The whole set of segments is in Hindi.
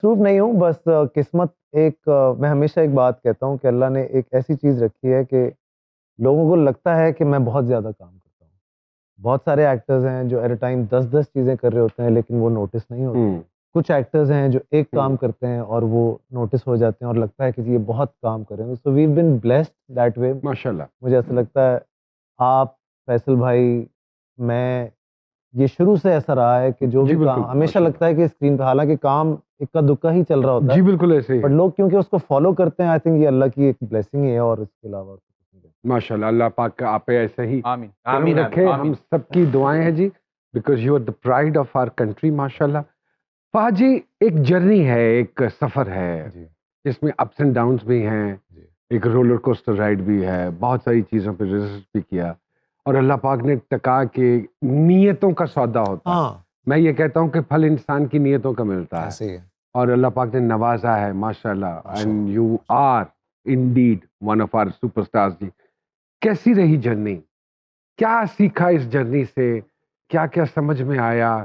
प्रूफ नहीं हूँ, बस किस्मत एक मैं हमेशा एक बात कहता हूँ कि अल्लाह ने एक ऐसी चीज़ रखी है कि लोगों को लगता है कि मैं बहुत ज़्यादा काम करता हूँ। बहुत सारे एक्टर्स हैं जो एट अ टाइम 10-10 चीज़ें कर रहे होते हैं लेकिन वो नोटिस नहीं होते। हम्म कुछ एक्टर्स हैं जो एक काम हम्म करते हैं और वो नोटिस हो जाते हैं और लगता है कि जी ये बहुत काम कर रहे हैं। So we have been blessed that way. माशाल्लाह। मुझे ऐसा लगता है आप, फैसल भाई, मैं, ये शुरू से ऐसा रहा है कि जो जी भी काम बिल्कुल हमेशा माशाल्लाह। लगता है कि स्क्रीन पे, हालाँकि काम इक्का-दुक्का ही चल रहा होता जी है, बिल्कुल ऐसे ही बट है। लोग क्योंकि उसको फ़ॉलो करते हैं, आई थिंक ये अल्लाह की एक ब्लेसिंग ही है और इसके अलावा कुछ नहीं है। माशाल्लाह, अल्लाह पाक आप पे ऐसे ही आमीन करम आमीन रखे, आमीन हम आमीन। सबकी दुआएं हैं जी, because you are the pride of our country माशाल्लाह। फहद जी, एक जर्नी है, एक सफर है, जी, जिसमें अप्स एंड डाउन्स भी हैं, जी। एक रोलर कोस्टर राइड भी है, बहुत सारी चीज़ों पे रिसर्च भी किया, और अल्लाह पाक ने टका के नीयतों का सौदा होता है। हाँ, मैं ये कहता हूँ कि फल इंसान की नीयतों का मिलता है, ऐसे ही है। और अल्लाह पाक ने नवाजा है माशाल्लाह, माशाल्लाह। And you are indeed one of our superstars जी। कैसी रही जर्नी? क्या सीखा इस जर्नी से? क्या-क्या समझ में आया?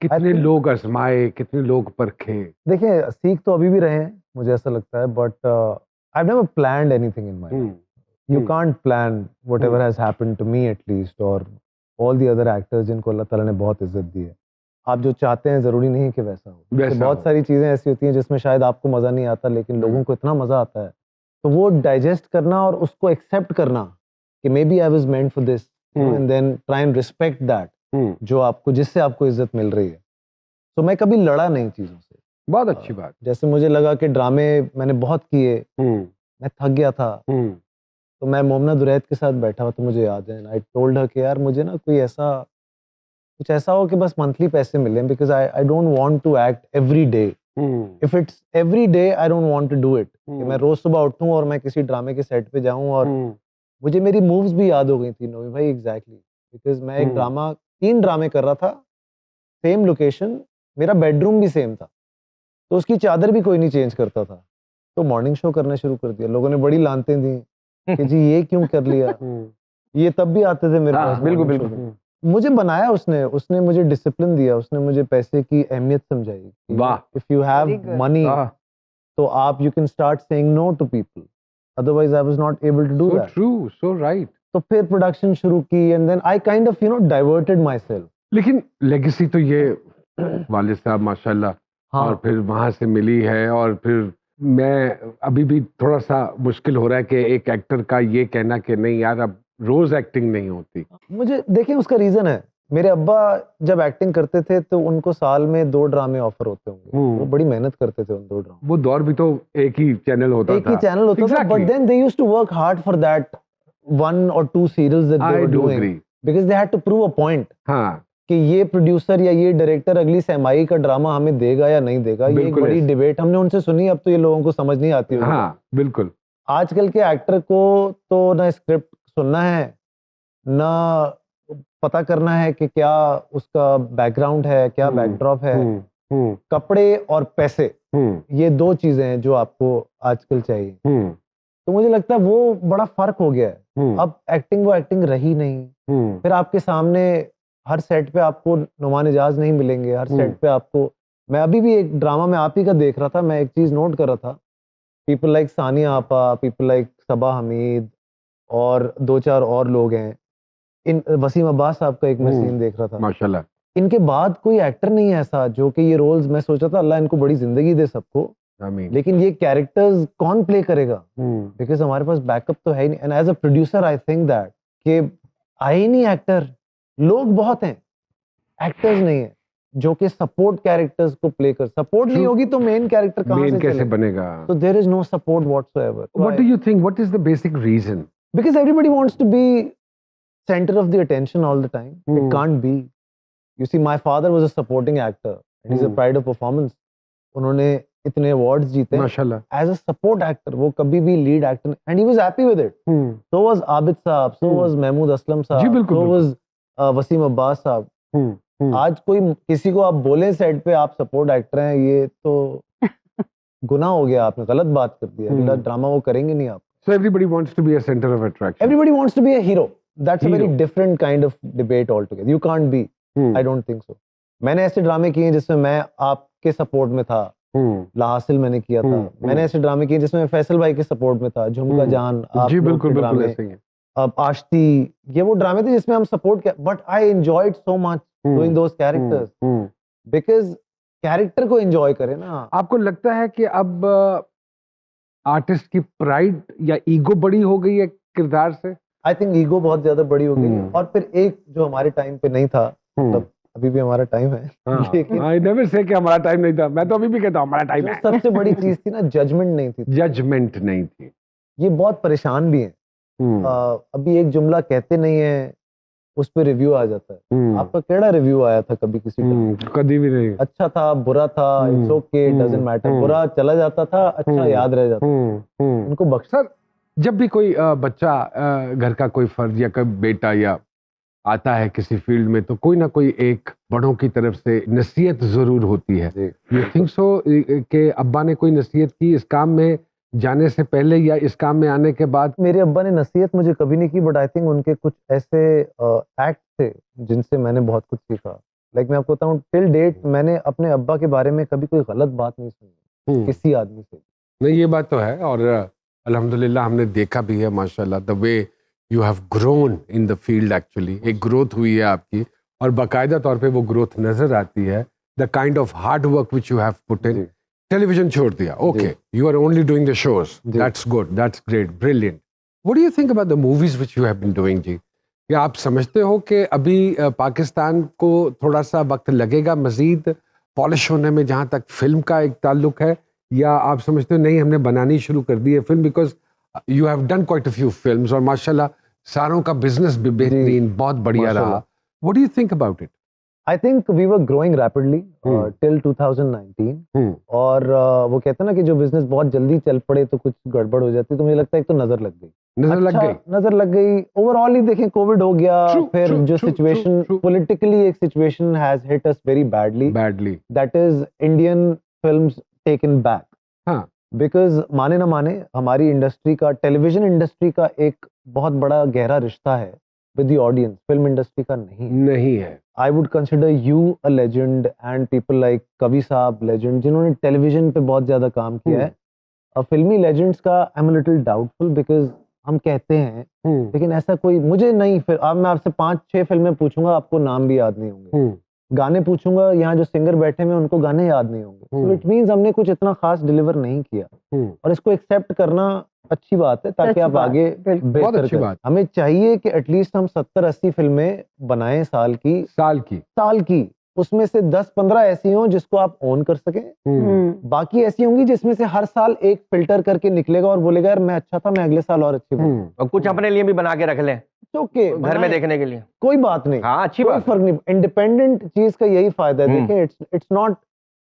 आई कितने थिंक लोग आज़माए, कितने लोग परखे? देखिए, सीख तो अभी भी रहे हैं, मुझे ऐसा लगता है, but I have never planned anything in my hmm, life. You hmm, can't plan whatever hmm, has happened to me at least, और ऑल द अदर एक्टर्स जिनको अल्लाह ताला ने बहुत इज़्ज़त दी है। आप जो चाहते हैं ज़रूरी नहीं कि वैसा हो। जैसे वैसा बहुत हो। सारी चीज़ें ऐसी होती हैं जिसमें शायद आपको मज़ा नहीं आता लेकिन हुँ, लोगों को इतना मज़ा आता है। तो वो डाइजेस्ट करना और उसको एक्सेप्ट करना कि maybe I was meant for this, you know, hmm, and then try and respect that, hmm, जो आपको जिससे आपको इज़्ज़त मिल रही है। तो मैं कभी लड़ा नहीं चीज़ों से। बहुत अच्छी बात। जैसे मुझे लगा कि ड्रामे मैंने बहुत किए, हुँ, मैं थक गया था, हुँ, तो मैं मोमना दुरैत के साथ बैठा हुआ तो मुझे याद है, आई टोल्ड हर कि यार मुझे ना कोई ऐसा कुछ ऐसा हो कि बस मंथली पैसे मिलें, because I I don't want to act every day. Hmm, if it's every day I don't want to do it, कि मैं हुँ, रोज़ सुबह उठूँ और मैं किसी ड्रामे के सेट पे जाऊँ और हुँ, मुझे मेरी मूव्स भी याद हो गई थी नोए भाई, एग्ज़ैक्टली, बिकॉज़ मैं एक हुँ, ड्रामा 3 ड्रामे कर रहा था, सेम लोकेशन, मेरा बेडरूम भी सेम था, तो उसकी चादर भी कोई नहीं चेंज करता था। तो मॉर्निंग शो करना शुरू कर दिया। लोगों ने बड़ी लानतें दी कि जी ये क्यों कर लिया? हुँ, ये तब भी आते थे मेरे पास हाँ बिल्कुल मॉर्निंग शो बिल्कुल। में। हुँ। मुझे बनाया उसने, उसने मुझे डिसिप्लिन दिया, उसने मुझे पैसे की अहमियत समझाई कि यू वाह! No if you have very good. Money ah! तो आप you can start saying no to people, otherwise I was not able to do so that. True, so right. तो फिर प्रोडक्शन शुरू की and then I kind of you know diverted myself. लेकिन लेगेसी तो ये वालिद साहब माशाल्लाह और हाँ, फिर वहाँ से मिली है, और फिर मैं अभी भी थोड़ा-सा मुश्किल हो रहा है कि एक एक्टर का ये कहना कि नहीं यार अब रोज़ एक्टिंग नहीं होती। मुझे देखिए उसका रीज़न है। मेरे अब्बा जब एक्टिंग करते थे तो उनको साल में 2 ड्रामे ऑफ़र होते होंगे। वो हुँ। बड़ी मेहनत करते थे उन 2 ड्रामों वो दौर भी तो एक ही चैनल होता एक ही था। चैनल होता था, but exactly, then they used to work hard for that 1 और 2 serials that they I were do doing, agree. Because they had to prove a point हाँ, कि ये प्रोड्यूसर या ये डायरेक्टर अगली सेमाई का ड्रामा हमें देगा या नहीं देगा। ये एक बिल्कुल बड़ी ऐसे। डिबेट हमने उनसे सुनी, अब तो ये लोगों को समझ नहीं आती होगी बात। हाँ, बिल्कुल। आजकल के एक्टर को तो ना स्क्रिप्ट सुनना है, ना पता करना है कि क्या उसका बैकग्राउंड है, क्या हुँ, बैकड्रॉप है। हुँ, हुँ, कपड़े और पैसे, हुँ, ये 2 चीज़ें हैं जो आपको आजकल चाहिए। हुँ, तो मुझे लगता है वो बड़ा फ़र्क हो गया है। हुँ, अब एक्टिंग वो एक्टिंग रही नहीं। हुँ, फिर आपके सामने हर सेट पे आपको नुमान इजाज़ नहीं मिलेंगे, हर हुँ, सेट पे आपको, मैं अभी भी एक ड्रामा में आप ही का देख रहा था, मैं एक चीज़ नोट कर रहा था, पीपल लाइक सानिया आपा, पीपल लाइक सबा हमीद और 2-4 और लोग हैं। इन वसीम अब्बास साहब का एक मैं हुँ, सीन देख रहा था। माशाल्लाह। इनके बाद कोई एक्टर नहीं है ऐसा जो कि ये रोल्स, मैं सोच रहा था अल्लाह इनको बड़ी ज़िंदगी दे सबको, आमीन। लेकिन ये कैरेक्टर्स कौन प्ले करेगा? हुँ, बिकॉज़ हमारे पास बैकअप तो है ही नहीं, and as a producer I think that कि आए ही नहीं एक्टर, लोग बहुत हैं, एक्टर्स नहीं है, जो कि सपोर्ट कैरेक्टर्स को प्ले कर, सपोर्ट नहीं ट्रू। होगी तो मेन कैरेक्टर कहाँ मेन से कैसे चलेगा? बनेगा? So there is no support whatsoever. So what do you think, what is the basic reason? because everybody wants to be center of the attention all the time. It hmm, can't be. You see, my father was a supporting actor and he's a hmm, pride of performance. उन्होंने इतने अवार्ड्स जीते माशाल्लाह। एज अ सपोर्ट एक्टर, वो कभी भी lead actor, and he was happy with it. Hmm, so was Abid साहब, सो हुँ, वाज महमूद असलम जी साहब, बिल्कुल, सो बिल्कुल। वाज वसीम अब्बास साहब। हुँ, हुँ, आज कोई किसी को आप बोले सेट पे आप सपोर्ट एक्टर हैं, ये तो गुनाह हो गया, आपने गलत बात कर दी, अगला हुँ। ड्रामा वो करेंगे नहीं आप। So everybody wants to be a centre of attraction. Everybody wants to be a hero, that's a very hero. Different kind of debate all together, you can't be, hmm, I don't think so. मैंने ऐसे ड्रामे किए हैं जिसमें मैं आपके सपोर्ट में था, लाहासिल मैंने किया था। मैंने ऐसे ड्रामे किए जिसमें मैं फैसल भाई के सपोर्ट में था, झुमका जान, आप जी लोग बिल्कुल के बिल्कुल ड्रामे, ऐसे ही है। अब आश्ती, ये वो ड्रामे थे जिसमें हम सपोर्ट किया, but I enjoyed so much doing those characters, because character को एंजॉय करें ना। आपको लगता है कि अब आर्टिस्ट की प्राइड या ईगो बड़ी हो गई है किरदार से? आई थिंक ईगो बहुत ज्यादा बड़ी हो गई है, और फिर एक जो हमारे टाइम पे नहीं था, मतलब अभी भी हमारा टाइम है, लेकिन आई नेवर से कि हमारा टाइम नहीं था, मैं तो अभी भी कहता हूँ हमारा टाइम जो है। सबसे बड़ी चीज थी ना, जजमेंट नहीं थी। जजमेंट नहीं थी। ये बहुत परेशान भी है। अभी एक जुमला कहते नहीं है, उस पे रिव्यू आ जाता है। आपका केड़ा रिव्यू आया था कभी किसी का? कभी भी नहीं। अच्छा था, बुरा था, इट्स ओके, डजंट मैटर, बुरा चला जाता था, अच्छा याद रह जाता था। उनको बख्श। सर, जब भी कोई बच्चा घर का कोई फर्ज या कोई बेटा या आता है किसी फील्ड में, तो कोई ना कोई एक बड़ों की तरफ से नसीहत जरूर होती है। यू थिंक सो कि अब्बा ने कोई नसीहत की इस काम में जाने से पहले या इस काम में आने के बाद? मेरे अब्बा ने नसीहत मुझे कभी नहीं की, बट आई थिंक उनके कुछ ऐसे एक्ट थे जिनसे मैंने बहुत कुछ सीखा। लाइक मैं आपको बताऊं, टिल डेट मैंने अपने अब्बा के बारे में कभी कोई गलत बात नहीं सुनी किसी आदमी से। नहीं, ये बात तो है, और अल्हम्दुलिल्लाह हमने देखा भी है माशाल्लाह, the way you have grown in the field. Actually एक ग्रोथ हुई है आपकी, और बाकायदा तौर पे वो ग्रोथ नजर आती है। The kind of hard work which you have put in. Television छोड़ दिया, okay, you are only doing the shows, that's good, that's great, brilliant. What do you think about the movies which you have been doing जी? क्या आप समझते हो कि अभी पाकिस्तान को थोड़ा सा वक्त लगेगा मजीद पॉलिश होने में, जहां तक फिल्म का एक ताल्लुक है, या आप समझते हो नहीं हमने बनानी शुरू कर दी है film? Because you have done quite a few films, और माशाल्लाह सारों का बिजनेस भी बेहतरीन, बहुत बढ़िया रहा। What do you think about it? I think we were growing rapidly till 2019, और वो कहते हैं ना कि जो बिजनेस बहुत जल्दी चल पड़े तो कुछ गड़बड़ हो जाती है, तो मुझे लगता है एक तो नजर लग गई। नजर लग गई ओवरऑल ही। देखें, कोविड हो गया, फिर जो सिचुएशन पॉलिटिकली, एक situation has hit us very badly, that is Indian films taken back. Because माने ना माने, हमारी इंडस्ट्री का, टेलीविजन इंडस्ट्री का एक बहुत बड़ा गहरा रिश्ता है with the audience, film industry का नहीं है। I would consider you a legend, and people like कवि साहब लेजेंड, जिन्होंने टेलीविजन पे बहुत ज्यादा काम किया है। फिल्मी लेजेंड्स का I am little doubtful, because हम कहते हैं, लेकिन ऐसा कोई मुझे नहीं। फिर अब मैं आपसे 5-6 फिल्में पूछूंगा, आपको नाम भी याद नहीं होंगे। गाने पूछूंगा, यहाँ जो सिंगर बैठे हैं उनको गाने याद नहीं होंगे। सो इट मींस हमने कुछ इतना खास डिलीवर नहीं किया, और इसको एक्सेप्ट करना अच्छी बात है, ताकि आप आगे बेहतर करें। हमें चाहिए कि एटलीस्ट हम 70-80 फिल्में बनाएं साल की। उसमें से 10-15 ऐसी हों जिसको आप ओन कर सकें। बाकी ऐसी होंगी जिसमें से हर साल एक फिल्टर करके निकलेगा और बोलेगा यार मैं अच्छा था, मैं अगले साल और अच्छी बनूं। और कुछ अपने लिए भी बना के रख लें, ओके, घर में देखने के लिए, कोई बात नहीं। हाँ अच्छी कोई बात। फर्क नहीं, इंडिपेंडेंट चीज का यही फायदा है। देखें, इट्स नॉट